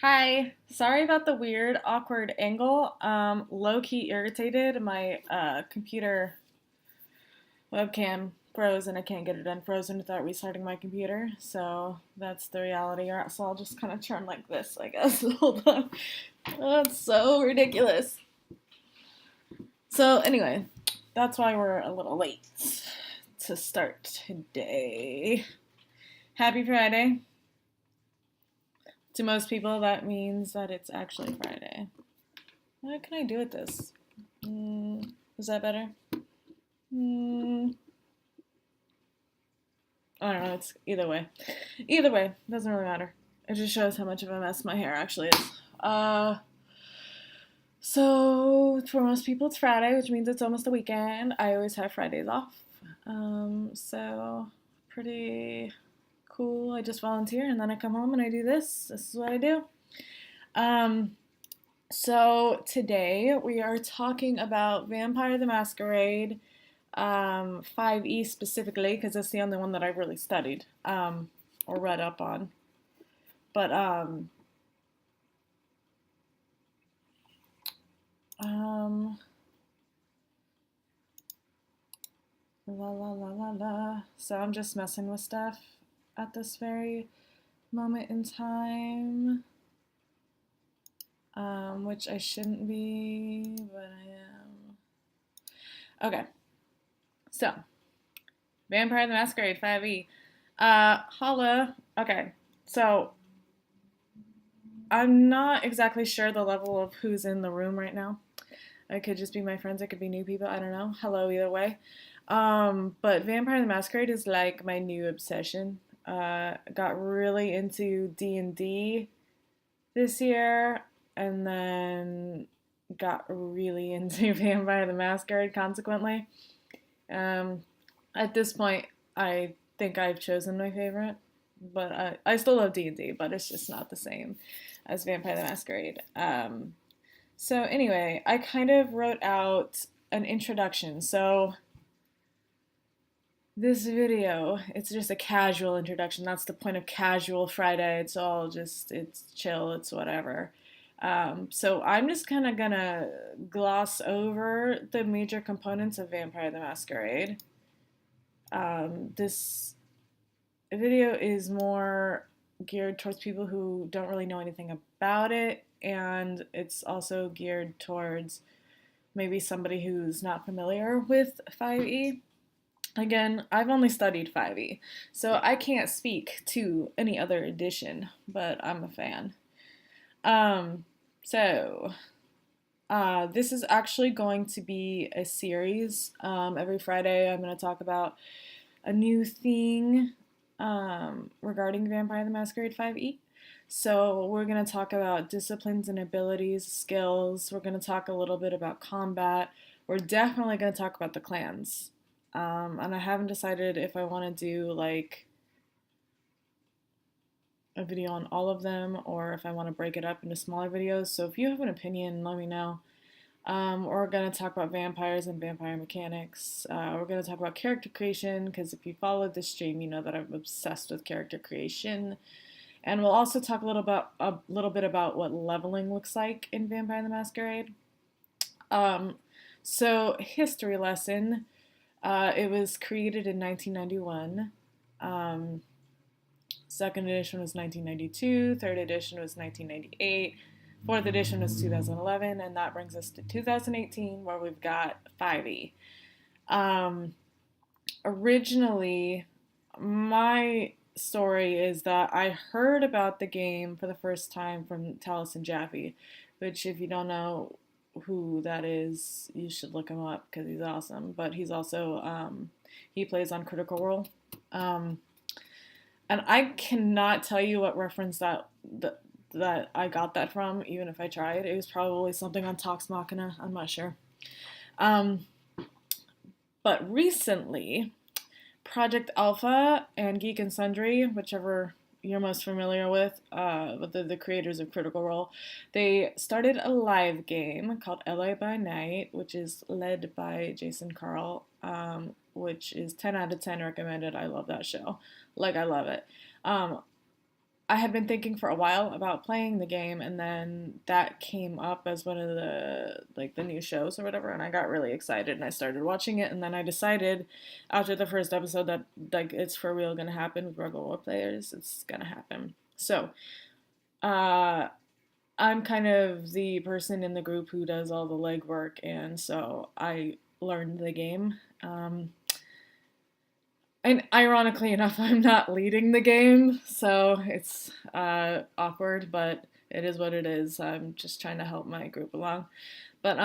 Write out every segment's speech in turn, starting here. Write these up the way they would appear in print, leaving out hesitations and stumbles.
Hi, sorry about the weird, awkward angle. Low-key irritated. My computer webcam froze and I can't get it unfrozen without restarting my computer. So that's the reality. So I'll just kind of turn like this, I guess. Hold on. That's so ridiculous. So anyway, that's why we're a little late to start today. Happy Friday. To most people, that means that it's actually Friday. What can I do with this? Is that better? I don't know. It's either way. Either way, doesn't really matter. It just shows how much of a mess my hair actually is. So for most people, it's Friday, which means it's almost the weekend. I always have Fridays off. So pretty cool. I just volunteer and then I come home and I do this. This is what I do. So today we are talking about Vampire the Masquerade, 5E specifically, because it's the only one that I really studied or read up on. But la la la la la. So I'm just messing with stuff at this very moment in time, which I shouldn't be, but I am. Okay, so Vampire the Masquerade 5e. Holla. Okay, so I'm not exactly sure the level of who's in the room right now. It could just be my friends, it could be new people, I don't know. Hello, either way. But Vampire the Masquerade is like my new obsession. Got really into D&D this year, and then got really into Vampire the Masquerade consequently. At this point, I think I've chosen my favorite, but I still love D&D, but it's just not the same as Vampire the Masquerade. So anyway, I kind of wrote out an introduction. So this video, it's just a casual introduction. That's the point of casual Friday. It's all just, it's chill, it's whatever. So I'm just kind of gonna gloss over the major components of Vampire the Masquerade. This video is more geared towards people who don't really know anything about it, and it's also geared towards maybe somebody who's not familiar with 5e. Again, I've only studied 5e, so I can't speak to any other edition, but I'm a fan. This is actually going to be a series. Every Friday, I'm going to talk about a new thing regarding Vampire the Masquerade 5e. So we're going to talk about disciplines and abilities, skills. We're going to talk a little bit about combat. We're definitely going to talk about the clans. And I haven't decided if I want to do like a video on all of them or if I want to break it up into smaller videos. So if you have an opinion, let me know. We're going to talk about vampires and vampire mechanics. We're going to talk about character creation, because if you followed this stream, you know that I'm obsessed with character creation. And we'll also talk a little bit about what leveling looks like in Vampire the Masquerade. So history lesson. It was created in 1991. Second edition was 1992. Third edition was 1998. Fourth edition was 2011, and that brings us to 2018, where we've got 5e. Originally, my story is that I heard about the game for the first time from Taliesin Jaffe, which, if you don't know who that is, you should look him up because he's awesome. But he's also, he plays on Critical Role. And I cannot tell you what reference that I got that from, even if I tried. It was probably something on Talks Machina, I'm not sure. But recently, Project Alpha and Geek and Sundry, whichever you're most familiar with the creators of Critical Role, they started a live game called LA by Night, which is led by Jason Carl, which is 10 out of 10 recommended. I love that show. Like, I love it. I had been thinking for a while about playing the game, and then that came up as one of the like the new shows or whatever, and I got really excited and I started watching it, and then I decided after the first episode that like it's for real gonna happen with regular role players. It's gonna happen. So, uh, I'm kind of the person in the group who does all the legwork, and so I learned the game. And ironically enough, I'm not leading the game, so it's awkward, but it is what it is. I'm just trying to help my group along. But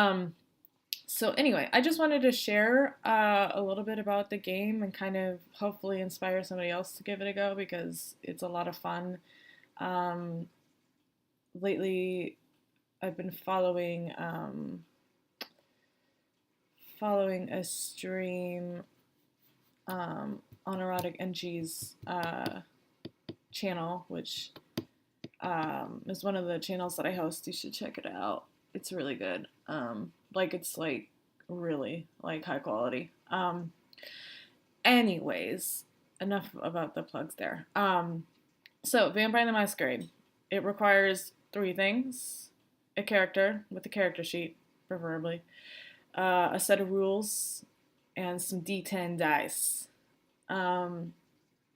so anyway, I just wanted to share a little bit about the game and kind of hopefully inspire somebody else to give it a go because it's a lot of fun. Um, lately, I've been following a stream on Erotic NG's channel, which is one of the channels that I host. You should check it out. It's really good. Like it's like really like high quality. Anyways, enough about the plugs there. So Vampire the Masquerade. It requires 3 things: a character with a character sheet, preferably, a set of rules, and some D10 dice. Um,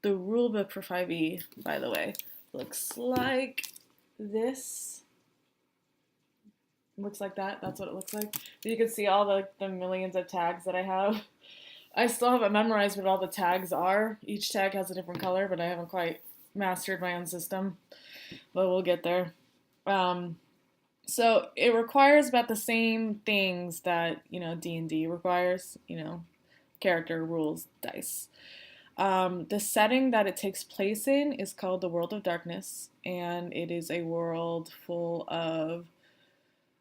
the rule book for 5e, by the way, looks like this. Looks like that. That's what it looks like. But you can see all the millions of tags that I have. I still haven't memorized what all the tags are. Each tag has a different color, but I haven't quite mastered my own system. But we'll get there. So it requires about the same things that D&D requires. Character, rules, dice. The setting that it takes place in is called the World of Darkness, and it is a world full of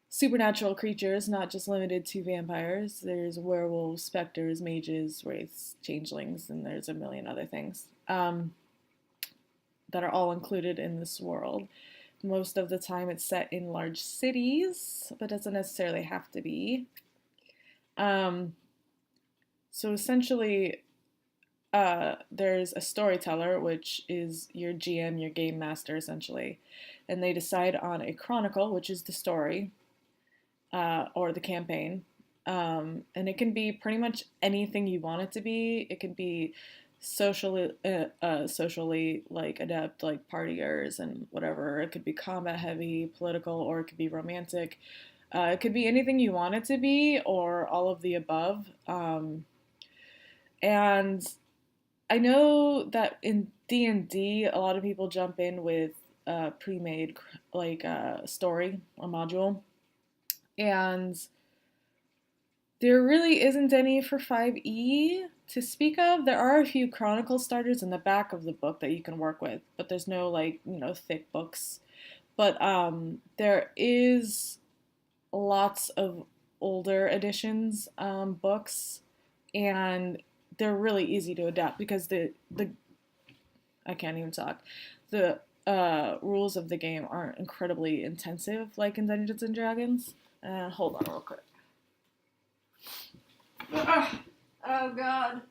supernatural creatures, not just limited to vampires. There's werewolves, specters, mages, wraiths, changelings, and there's a million other things that are all included in this world. Most of the time it's set in large cities, but doesn't necessarily have to be. So essentially, there's a storyteller, which is your GM, your game master, essentially, and they decide on a chronicle, which is the story, or the campaign, and it can be pretty much anything you want it to be. It can be socially like adept, like partiers and whatever. It could be combat heavy, political, or it could be romantic. It could be anything you want it to be, or all of the above. And I know that in D&D, a lot of people jump in with a pre-made like story or module, and there really isn't any for 5e to speak of. There are a few chronicle starters in the back of the book that you can work with, but there's no like thick books. But there is lots of older editions books, and they're really easy to adapt because the I can't even talk. The rules of the game aren't incredibly intensive like in Dungeons and Dragons. Hold on real quick. Oh god.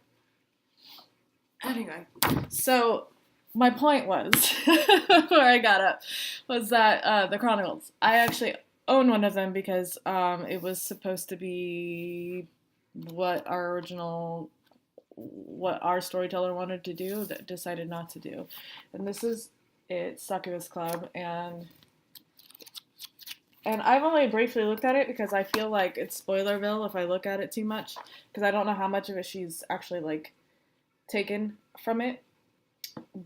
Anyway, so my point was, where I got up, was that the Chronicles. I actually own one of them because it was supposed to be what our storyteller wanted to do that decided not to do. And this is it, Succubus Club, and I've only briefly looked at it because I feel like it's Spoilerville if I look at it too much, because I don't know how much of it she's actually like taken from it.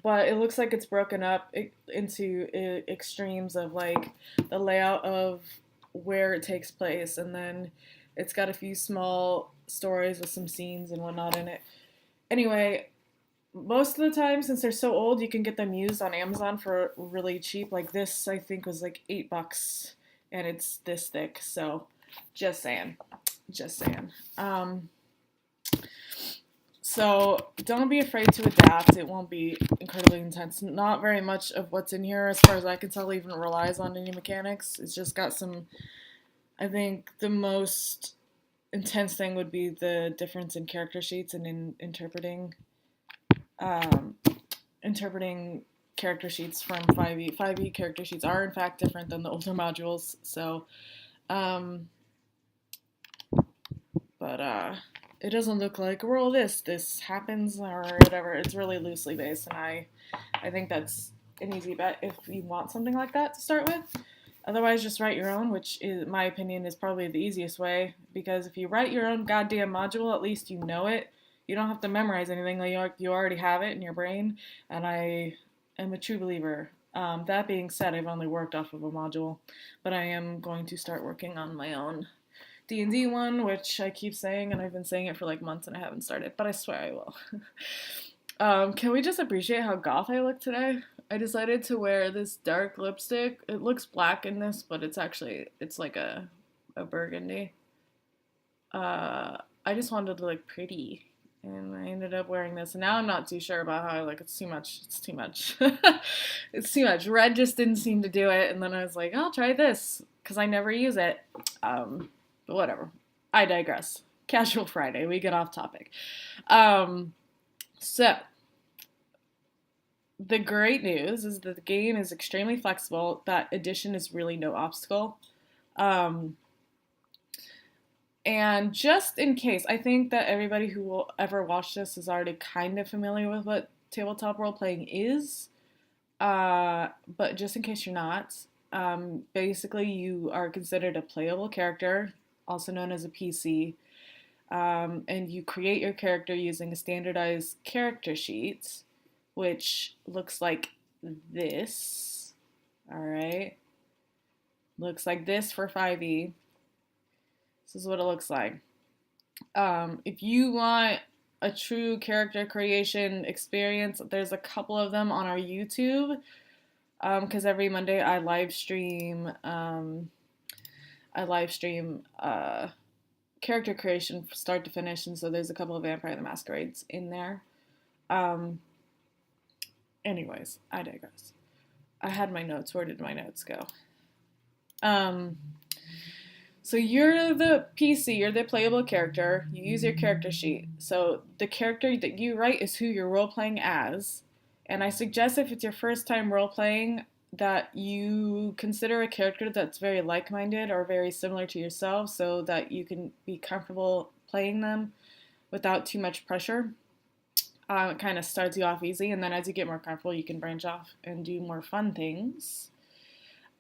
But it looks like it's broken up into extremes of like the layout of where it takes place, and then it's got a few small stories with some scenes and whatnot in it. Anyway, most of the time, since they're so old, you can get them used on Amazon for really cheap. Like this, I think was like $8, and it's this thick. So, just saying. So don't be afraid to adapt. It won't be incredibly intense. Not very much of what's in here, as far as I can tell, even relies on any mechanics. It's just got some. I think the most intense thing would be the difference in character sheets and in interpreting character sheets from 5e. 5e character sheets are in fact different than the older modules, so um, but it doesn't look like roll this happens or whatever. It's really loosely based, and I think that's an easy bet if you want something like that to start with. Otherwise, just write your own, which, in my opinion, is probably the easiest way. Because if you write your own goddamn module, at least you know it. You don't have to memorize anything. Like you already have it in your brain. And I am a true believer. That being said, I've only worked off of a module, but I am going to start working on my own D&D one, which I keep saying, and I've been saying it for like months and I haven't started, but I swear I will. Can we just appreciate how goth I look today? I decided to wear this dark lipstick. It looks black in this, but it's like a burgundy. I just wanted to look pretty, and I ended up wearing this. And now I'm not too sure about how I look. It's too much. It's too much. It's too much. Red just didn't seem to do it, and then I was like, I'll try this, because I never use it. But whatever. I digress. Casual Friday. We get off topic. So, the great news is that the game is extremely flexible. That addition is really no obstacle. And just in case, I think that everybody who will ever watch this is already kind of familiar with what tabletop role playing is. But just in case you're not, basically you are considered a playable character, also known as a PC. And you create your character using a standardized character sheet, which looks like this. All right. Looks like this for 5e. This is what it looks like. If you want a true character creation experience, there's a couple of them on our YouTube. Because every Monday I live stream character creation from start to finish, and so there's a couple of Vampire the Masquerades in there. Anyways, I digress. I had my notes. Where did my notes go? So you're the PC, you're the playable character. You use your character sheet. So the character that you write is who you're role-playing as. And I suggest if it's your first time role-playing that you consider a character that's very like-minded or very similar to yourself so that you can be comfortable playing them without too much pressure. It kind of starts you off easy, and then as you get more comfortable, you can branch off and do more fun things.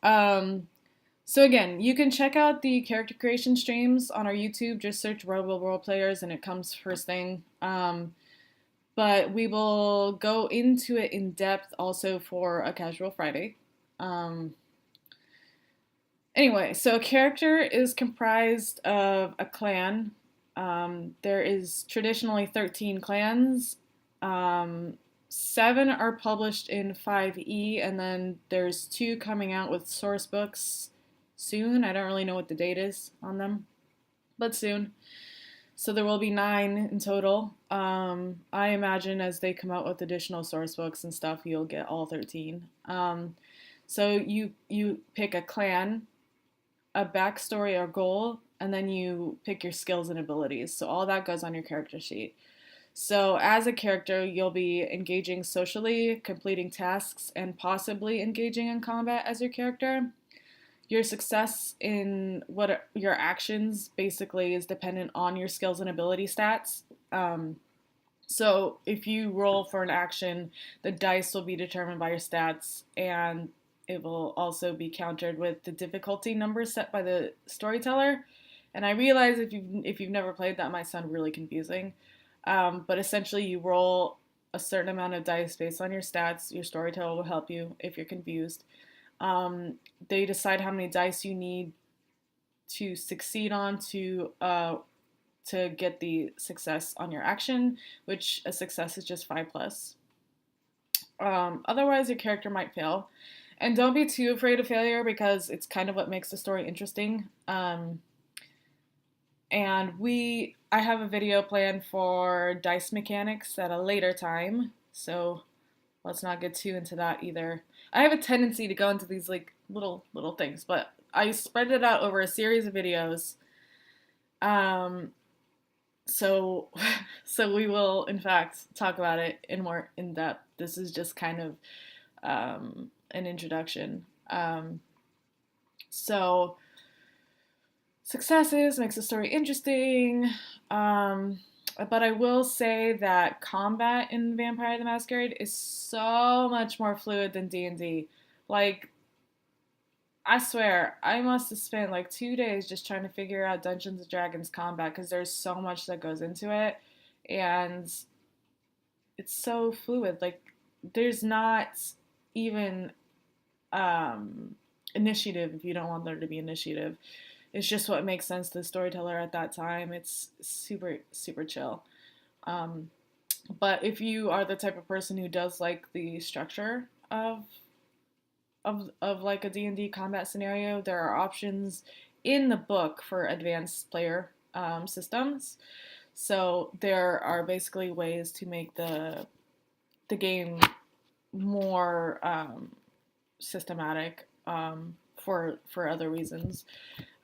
So again, you can check out the character creation streams on our YouTube. Just search Robo Role Players, and it comes first thing. But we will go into it in depth also for a Casual Friday. Anyway, so a character is comprised of a clan. There is traditionally 13 clans. 7 are published in 5e, and then there's 2 coming out with source books soon. I don't really know what the date is on them, but soon. So there will be 9 in total. I imagine as they come out with additional source books and stuff, you'll get all 13. So you pick a clan, a backstory or goal, and then you pick your skills and abilities. So all that goes on your character sheet. So as a character, you'll be engaging socially, completing tasks, and possibly engaging in combat as your character. Your success in what your actions basically is dependent on your skills and ability stats. So if you roll for an action, the dice will be determined by your stats, and it will also be countered with the difficulty numbers set by the storyteller. And I realize if you've never played, that might sound really confusing. But essentially you roll a certain amount of dice based on your stats. Your storyteller will help you if you're confused. They decide how many dice you need to succeed on to get the success on your action, which a success is just 5+. Otherwise, your character might fail. And don't be too afraid of failure, because it's kind of what makes the story interesting. And I have a video planned for dice mechanics at a later time, so let's not get too into that either. I have a tendency to go into these like little things, but I spread it out over a series of videos. So we will in fact talk about it in more in depth. This is just kind of an introduction. So successes makes the story interesting. But I will say that combat in Vampire the Masquerade is so much more fluid than D&D. Like, I swear, I must have spent like 2 days just trying to figure out Dungeons and Dragons combat because there's so much that goes into it, and it's so fluid. Like, there's not even initiative if you don't want there to be initiative. It's just what makes sense to the storyteller at that time. It's super, super chill. Um, but if you are the type of person who does like the structure of like a D&D combat scenario, there are options in the book for advanced player systems. So there are basically ways to make the game more systematic for other reasons.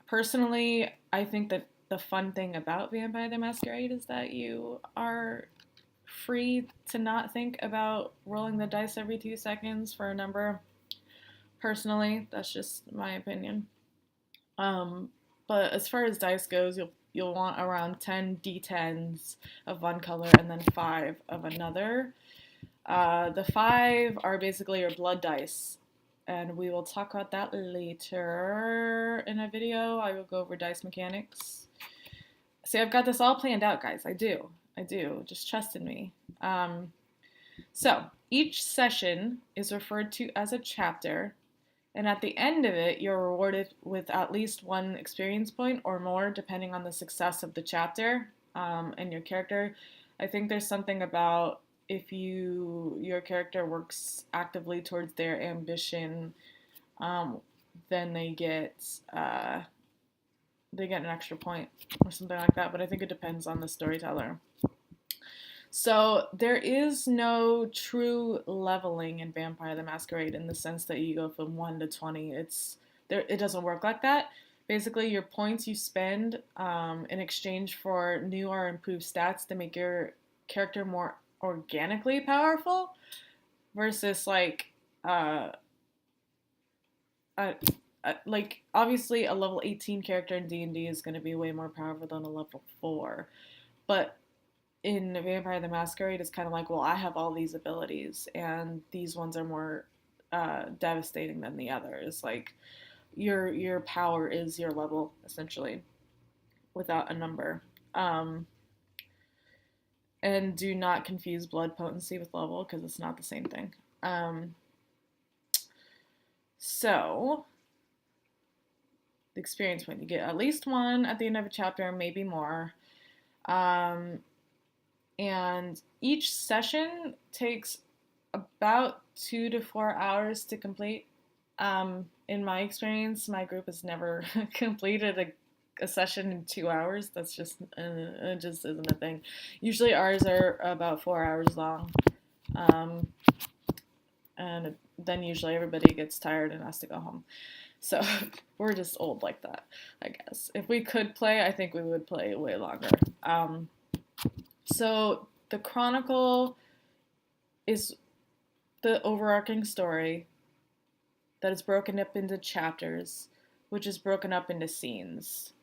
Personally, I think that the fun thing about Vampire the Masquerade is that you are free to not think about rolling the dice every 2 seconds for a number. Personally, that's just my opinion. But as far as dice goes, you'll want around 10 d10s of one color and then 5 of another. The 5 are basically your blood dice, and we will talk about that later in a video. I will go over dice mechanics. See, I've got this all planned out, guys. I do. Just trust in me. So, each session is referred to as a chapter, and at the end of it, you're rewarded with at least 1 experience point or more, depending on the success of the chapter and your character. I think there's something about if your character works actively towards their ambition, then they get an extra point or something like that. But I think it depends on the storyteller. So there is no true leveling in Vampire the Masquerade in the sense that you go from 1 to 20. It doesn't work like that. Basically, your points you spend in exchange for new or improved stats to make your character more organically powerful versus like obviously a level 18 character in D&D is going to be way more powerful than a level 4, but in Vampire the Masquerade it's kind of like, well, I have all these abilities and these ones are more devastating than the others. Like your power is your level essentially without a number. And do not confuse blood potency with level because it's not the same thing. So, the experience point, you get at least 1 at the end of a chapter, maybe more. And each session takes about 2 to 4 hours to complete. In my experience, my group has never completed a session in 2 hours. That's just it just isn't a thing. Usually ours are about 4 hours long, and then usually everybody gets tired and has to go home. So we're just old like that, I guess. If we could play, I think we would play way longer. So the Chronicle is the overarching story that is broken up into chapters, which is broken up into scenes.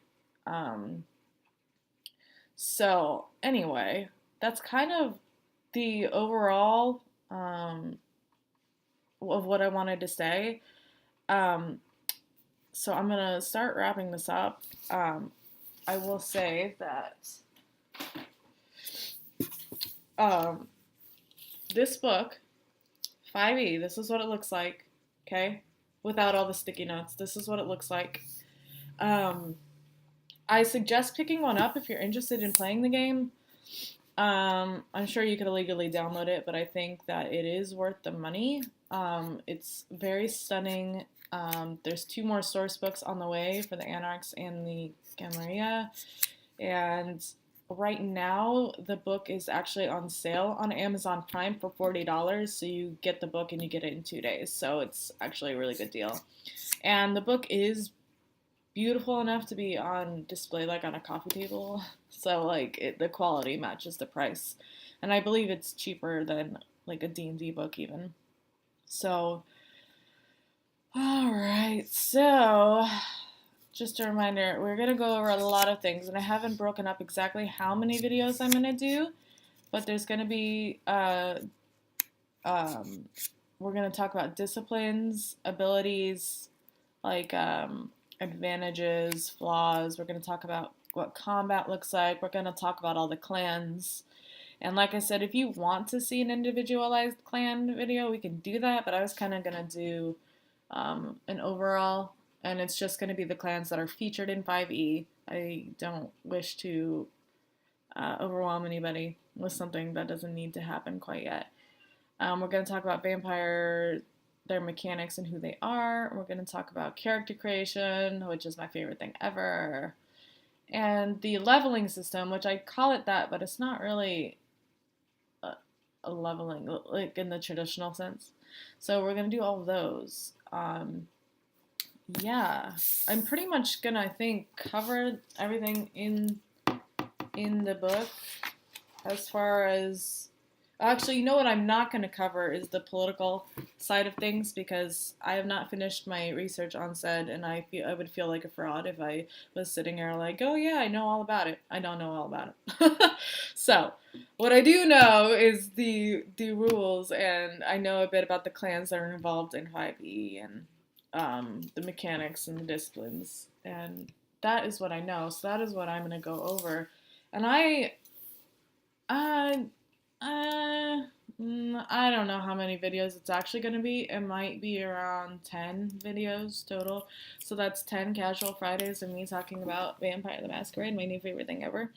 So anyway, that's kind of the overall of what I wanted to say. So I'm gonna start wrapping this up. I will say that this book, 5e, this is what it looks like, okay? Without all the sticky notes, this is what it looks like. I suggest picking one up if you're interested in playing the game. I'm sure you could illegally download it, but I think that it is worth the money. It's very stunning. There's 2 more source books on the way for the Anarchs and the Camarilla, and right now the book is actually on sale on Amazon Prime for $40, so you get the book and you get it in 2 days, so it's actually a really good deal. And the book is beautiful enough to be on display like on a coffee table, so like the quality matches the price, and I believe it's cheaper than like a D&D book even. So, alright, so just a reminder, we're going to go over a lot of things, and I haven't broken up exactly how many videos I'm going to do, but there's going to be, we're going to talk about disciplines, abilities, like advantages, flaws. We're going to talk about what combat looks like. We're going to talk about all the clans. And like I said, if you want to see an individualized clan video, we can do that, but I was kind of going to do an overall, and it's just going to be the clans that are featured in 5e. I don't wish to overwhelm anybody with something that doesn't need to happen quite yet. We're going to talk about vampire, their mechanics and who they are. We're going to talk about character creation, which is my favorite thing ever. And the leveling system, which I call it that, but it's not really a leveling, like in the traditional sense. So we're going to do all of those. Yeah, I'm pretty much going to, I think, cover everything in the book as far as... Actually, you know what I'm not going to cover is the political side of things, because I have not finished my research on said, and I would feel like a fraud if I was sitting here like, oh yeah, I know all about it. I don't know all about it. So, what I do know is the rules, and I know a bit about the clans that are involved in 5e, and the mechanics and the disciplines, and that is what I know. So that is what I'm going to go over, and I don't know how many videos it's actually going to be. It might be around 10 videos total. So that's 10 casual Fridays of me talking about Vampire the Masquerade, my new favorite thing ever.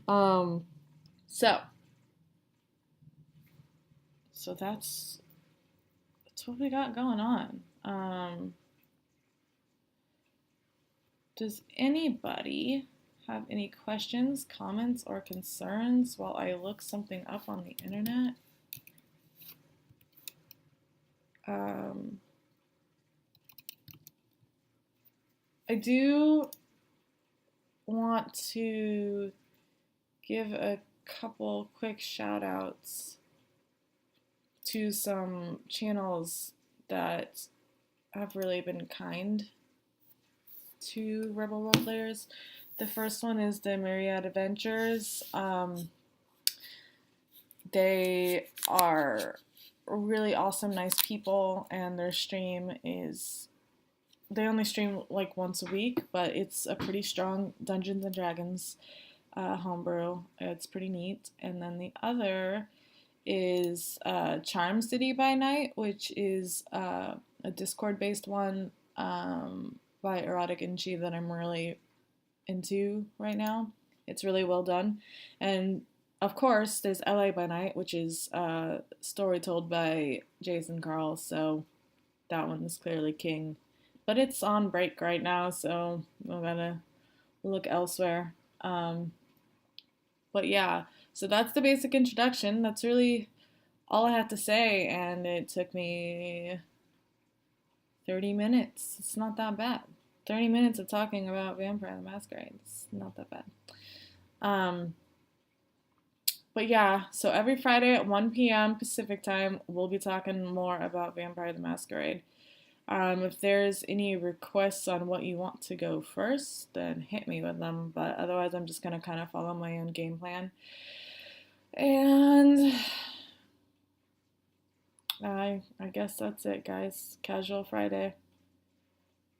So that's what we got going on. Does anybody have any questions, comments, or concerns while I look something up on the internet? I do want to give a couple quick shout outs to some channels that have really been kind to Rebel World players. The first one is the Myriad Adventures. They are really awesome, nice people, and their stream is... They only stream like once a week, but it's a pretty strong Dungeons and Dragons homebrew. It's pretty neat. And then the other is Charm City by Night, which is a Discord-based one by Erotic Inchi that I'm really into right now. It's really well done. And of course, there's LA by Night, which is a story told by Jason Carl, so that one is clearly king. But it's on break right now, so I'm gonna look elsewhere. But yeah, so that's the basic introduction. That's really all I have to say, and it took me 30 minutes. It's not that bad. 30 minutes of talking about Vampire the Masquerade. It's not that bad. But yeah, so every Friday at 1 p.m. Pacific time, we'll be talking more about Vampire the Masquerade. If there's any requests on what you want to go first, then hit me with them. But otherwise, I'm just going to kind of follow my own game plan. And I guess that's it, guys. Casual Friday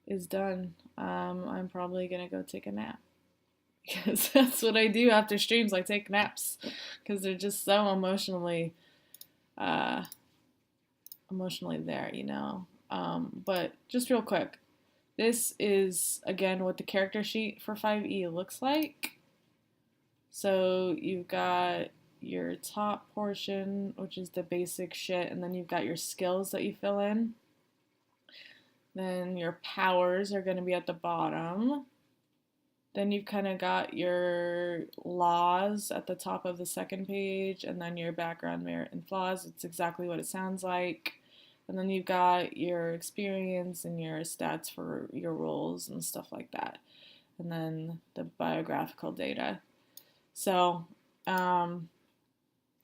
is done. I'm probably going to go take a nap. Because that's what I do after streams. I take naps. Because they're just so emotionally there, you know. But just real quick, this is, again, what the character sheet for 5e looks like. So you've got your top portion, which is the basic shit, and then you've got your skills that you fill in. Then your powers are going to be at the bottom. Then you've kind of got your laws at the top of the second page, and then your background, merit, and flaws. It's exactly what it sounds like. And then you've got your experience and your stats for your roles and stuff like that. And then the biographical data. So, and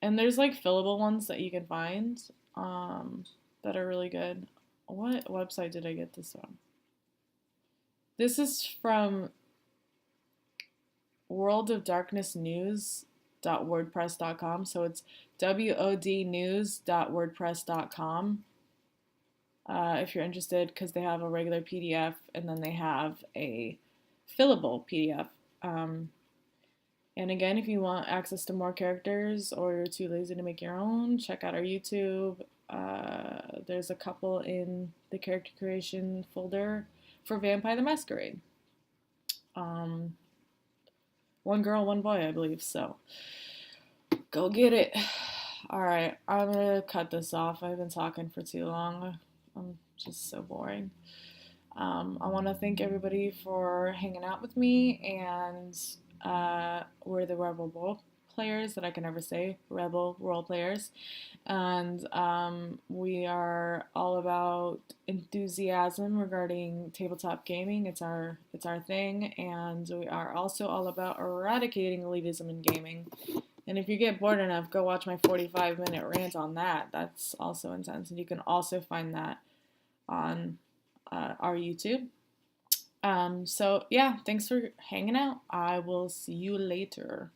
there's like fillable ones that you can find. that are really good. What website did I get this from? This is from worldofdarknessnews.wordpress.com. So it's wodnews.wordpress.com. If you're interested, because they have a regular PDF and then they have a fillable PDF. And again, if you want access to more characters or you're too lazy to make your own, check out our YouTube. There's a couple in the character creation folder for Vampire the Masquerade. One girl, one boy, I believe. So go get it. All right, I'm gonna cut this off. I've been talking for too long. I'm just so boring. I want to thank everybody for hanging out with me, and we're the Rebel Role Players, that I can never say, Rebel Role Players, and we are all about enthusiasm regarding tabletop gaming. It's our thing, and we are also all about eradicating elitism in gaming. And if you get bored enough, go watch my 45-minute rant on that. That's also intense, and you can also find that on our YouTube. So yeah, thanks for hanging out. I will see you later.